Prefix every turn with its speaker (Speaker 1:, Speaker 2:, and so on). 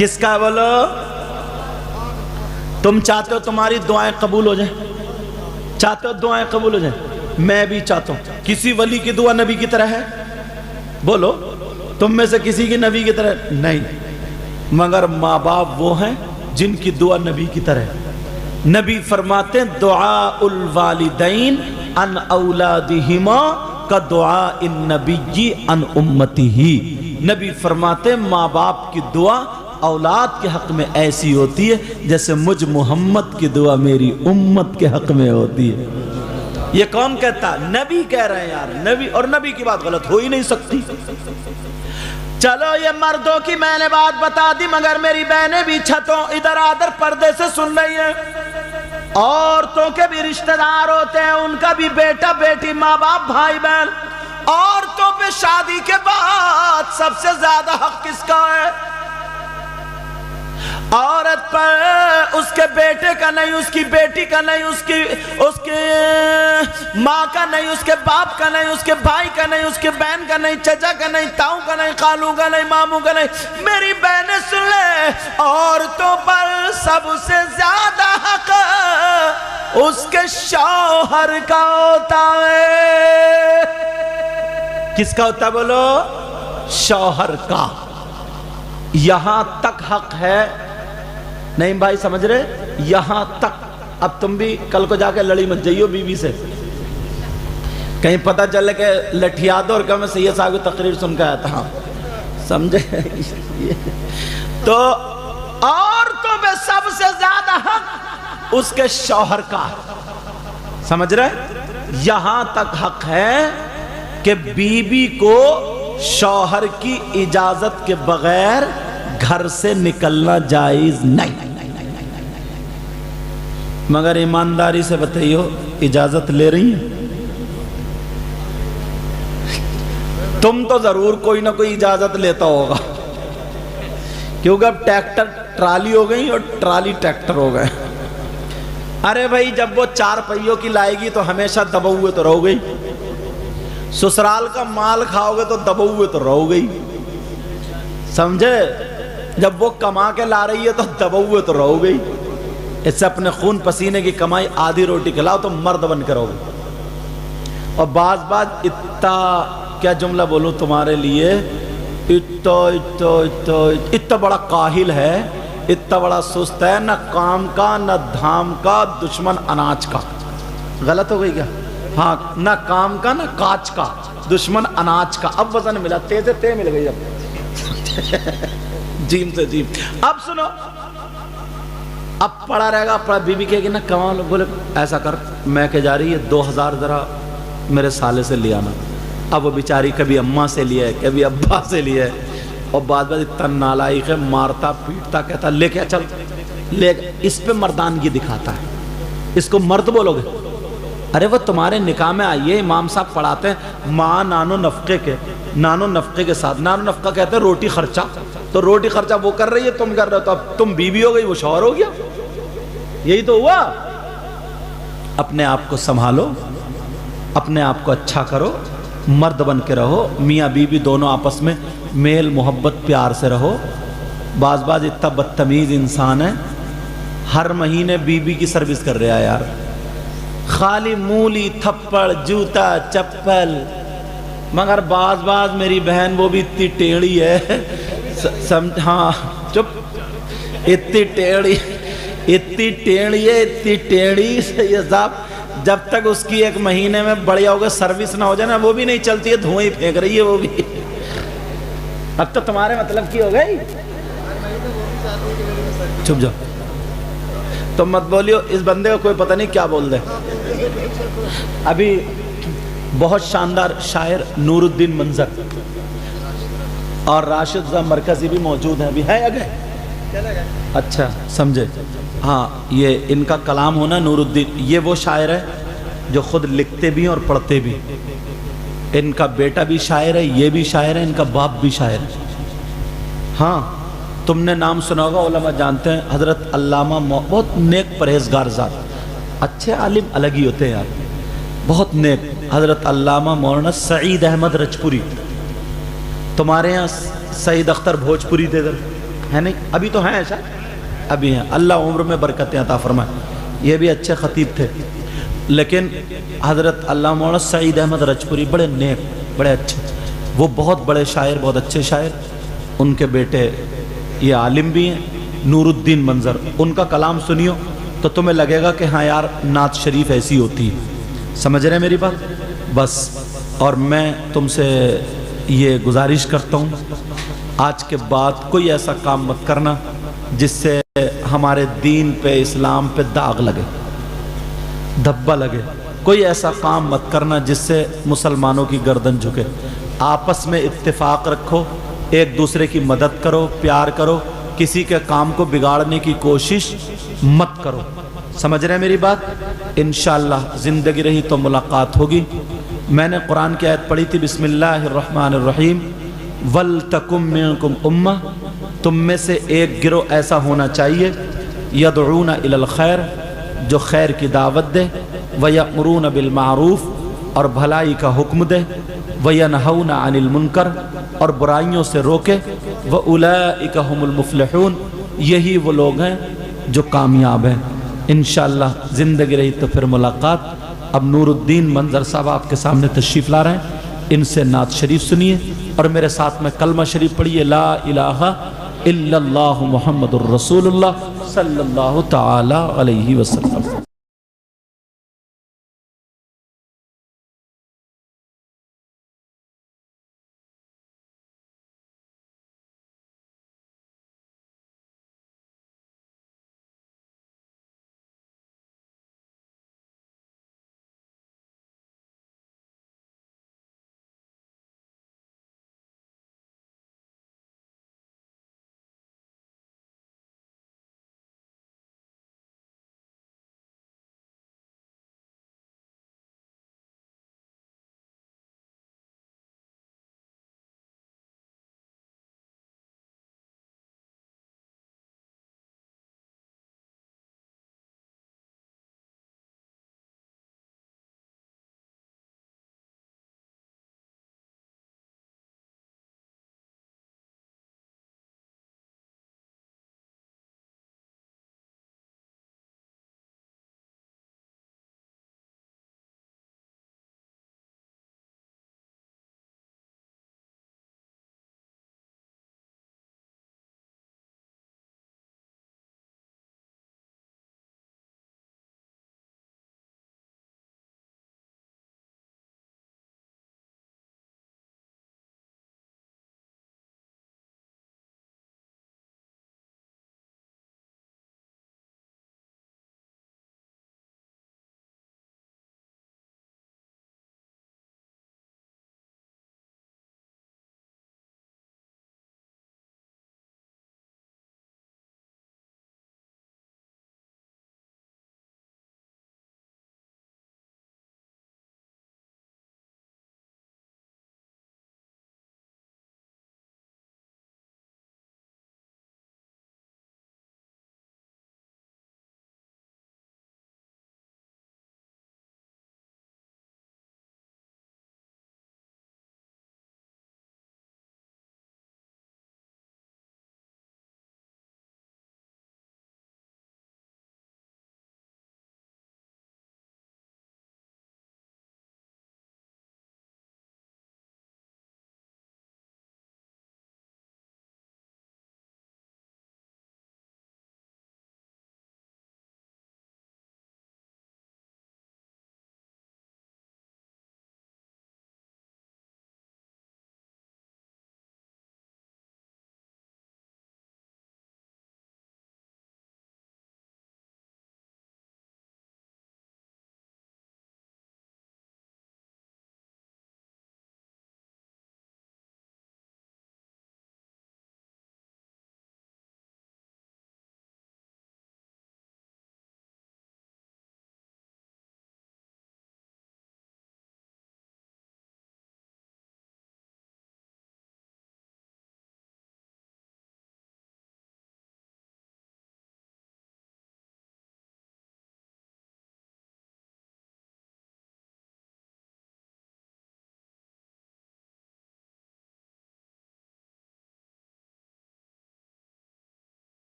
Speaker 1: کس کا بولو؟ تم چاہتے ہو تمہاری دعائیں قبول ہو جائیں؟ چاہتے ہو دعائیں قبول ہو جائیں؟ میں بھی چاہتا ہوں۔ کسی ولی کی دعا نبی کی طرح ہے؟ بولو، تم میں سے کسی کی نبی کی طرح نہیں، مگر ماں باپ وہ ہیں جن کی دعا نبی کی طرح ہے۔ نبی فرماتے ہیں دعاء الوالدین عن اولادہما کا دعاء النبی عن امتہ۔ نبی فرماتے ہیں ماں باپ کی دعا اولاد کے حق میں ایسی ہوتی ہے جیسے مجھ محمد کی دعا میری امت کے حق میں ہوتی ہے۔ یہ کون کہتا؟ نبی کہہ رہے ہیں یار، نبی، اور نبی کی بات غلط ہو ہی نہیں سکتی۔ چلو یہ مردوں کی میں نے بات بتا دی، مگر میری بہنیں بھی چھتوں ادھر آدھر پردے سے سن رہی ہیں۔ عورتوں کے بھی رشتہ دار ہوتے ہیں، ان کا بھی بیٹا بیٹی، ماں باپ، بھائی بہن۔ عورتوں پہ شادی کے بعد سب سے زیادہ حق کس کا ہے؟ عورت پر اس کے بیٹے کا نہیں، اس کی بیٹی کا نہیں، اس کی ماں کا نہیں، اس کے باپ کا نہیں، اس کے بھائی کا نہیں، اس کے بہن کا نہیں، چچا کا نہیں، تاؤ کا نہیں، خالو کا نہیں، ماموں کا نہیں۔ میری بہنیں سن لیں، عورتوں پر سب سے زیادہ حق اس کے شوہر کا ہوتا ہے۔ کس کا ہوتا ہے بولو؟ شوہر کا۔ یہاں تک حق ہے، نہیں بھائی سمجھ رہے؟ یہاں تک۔ اب تم بھی کل کو جا کے لڑی مت جائیو بیوی سے، کہیں پتہ چلے کہ لٹھیادو اور میں سید صاحب کی تقریر سن کے آیا تھا، سمجھے؟ تو عورتوں پہ سب سے زیادہ حق اس کے شوہر کا، سمجھ رہے؟ یہاں تک حق ہے کہ بیوی کو شوہر کی اجازت کے بغیر گھر سے نکلنا جائز نہیں۔ مگر ایمانداری سے بتائیو، اجازت لے رہی ہیں؟ تم تو ضرور کوئی نہ کوئی اجازت لیتا ہوگا، کیونکہ اب ٹریکٹر ٹرالی ہو گئی اور ٹرالی ٹریکٹر ہو گئے۔ ارے بھائی جب وہ 4 پہیوں کی لائے گی تو ہمیشہ دبے ہوئے تو رہو گئی، سسرال کا مال کھاؤ گے تو دبے ہوئے تو رہو گئی، سمجھے؟ جب وہ کما کے لا رہی ہے تو دبے ہوئے تو رہو گئی۔ اس سے اپنے خون پسینے کی کمائی آدھی روٹی کھلاؤ تو مرد بن کے رہو گے۔ اور بعض اتنا کیا جملہ بولوں تمہارے لیے، اتنا بڑا کاہل ہے، اتنا بڑا سست ہے، نہ کام کا نہ دھام کا، دشمن اناج کا۔ غلط ہو گئی کیا؟ ہاں، نہ کام کا نہ کاج کا، دشمن اناج کا۔ اب وزن ملا، تے سے تے مل گئی، اب جیم سے جیم۔ اب سنو، اب پڑا رہے گا، بیوی کہے گی نا کما لو، بولے ایسا کر، میں کہ جا رہی ہے 2000 ذرا میرے سالے سے لے آنا۔ اب وہ بیچاری کبھی اماں سے لیا ہے، کبھی ابا سے لیا ہے، اور بعد اتنا نالائق ہے، مارتا پیٹتا، کہتا لے کے چل لے۔ اس پہ مردانگی دکھاتا ہے، اس کو مرد بولو گے؟ ارے وہ تمہارے نکاح میں آئیے، امام صاحب پڑھاتے ہیں ماں نانو نفقے کے ساتھ۔ نانو نفقہ کہتے ہیں روٹی خرچہ، تو روٹی خرچہ وہ کر رہی ہے، تم کر رہے ہو، تو اب تم بیوی ہو گئی، وہ شوہر ہو گیا۔ یہی تو ہوا۔ اپنے آپ کو سنبھالو، اپنے آپ کو اچھا کرو، مرد بن کے رہو، میاں بیوی دونوں آپس میں میل محبت پیار سے رہو۔ بعض اتنا بدتمیز انسان ہے، ہر مہینے بیوی کی سروس کر رہا ہے یار، خالی مولی تھپڑ جوتا چپل۔ مگر بعض میری بہن وہ بھی اتنی ٹیڑھی ہے، ہاں چپ، اتنی ٹیڑھی ہے، اتنی ٹیڑھی سید صاحب، جب تک اس کی 1 مہینے میں بڑھیا ہوگا سروس نہ ہو جائے نا، وہ بھی نہیں چلتی ہے، دھوئیں ہی پھینک رہی ہے وہ بھی۔ اب تو تمہارے مطلب کی ہو گئی، چھپ جاؤ، تم مت بولیو، اس بندے کو کوئی پتہ نہیں کیا بول دے۔ ابھی بہت شاندار شاعر نور الدین منظر اور راشد رضا مرکزی بھی موجود ہیں، ابھی ہے اگے؟ اچھا سمجھے؟ ہاں، یہ ان کا کلام ہونا، نور الدین یہ وہ شاعر ہے جو خود لکھتے بھی اور پڑھتے بھی۔ ان کا بیٹا بھی شاعر ہے، یہ بھی شاعر ہے، ان کا باپ بھی شاعر ہے۔ ہاں تم نے نام سنا ہوگا، علماء جانتے ہیں، حضرت علامہ بہت نیک پرہیزگار ذات، اچھے عالم الگ ہی ہوتے ہیں یار، بہت نیک، حضرت علامہ مولانا سعید احمد رجپوری۔ تمہارے ہاں سعید اختر بھوجپوری دے در، ہے نہیں؟ ابھی تو ہیں شاید، ابھی ہیں، اللہ عمر میں برکتیں عطا فرمائے، یہ بھی اچھے خطیب تھے۔ لیکن حضرت علامہ مولانا سعید احمد رجپوری بڑے نیک، بڑے اچھے، وہ بہت بڑے شاعر، بہت اچھے شاعر، ان کے بیٹے یہ عالم بھی ہیں، نور الدین منظر، ان کا کلام سنیو تو تمہیں لگے گا کہ ہاں یار نعت شریف ایسی ہوتی ہے، سمجھ رہے ہیں میری بات؟ بس، اور میں تم سے یہ گزارش کرتا ہوں آج کے بعد کوئی ایسا کام مت کرنا جس سے ہمارے دین پہ، اسلام پہ داغ لگے، دھبا لگے، کوئی ایسا کام مت کرنا جس سے مسلمانوں کی گردن جھکے، آپس میں اتفاق رکھو، ایک دوسرے کی مدد کرو، پیار کرو، کسی کے کام کو بگاڑنے کی کوشش مت کرو، سمجھ رہے ہیں میری بات؟ انشاءاللہ زندگی رہی تو ملاقات ہوگی۔ میں نے قرآن کی آیت پڑھی تھی، بسم اللہ الرحمن الرحیم، وَلْتَكُمْ مِنْكُمْ أُمَّةٌ، تم میں سے ایک گروہ ایسا ہونا چاہیے، يَدْعُونَ إِلَى الْخَيْرِ، جو خیر کی دعوت دے، وَيَأْمُرُونَ بِالْمَعْرُوفِ، اور بھلائی کا حکم دے، وَيَنْهَوْنَ عَنِ الْمُنْكَرِ، اور برائیوں سے روکے، وَأُولَئِكَ هُمُ الْمُفْلِحُونَ، یہی وہ لوگ ہیں جو کامیاب ہیں۔ انشاءاللہ زندگی رہی تو پھر ملاقات۔ اب نور الدین منظر صاحب آپ کے سامنے تشریف لا رہے ہیں، ان سے نعت شریف سنیے اور میرے ساتھ میں کلمہ شریف پڑھیے، لا الہ الا اللہ محمد الرسول اللہ صلی اللہ تعالی علیہ وسلم۔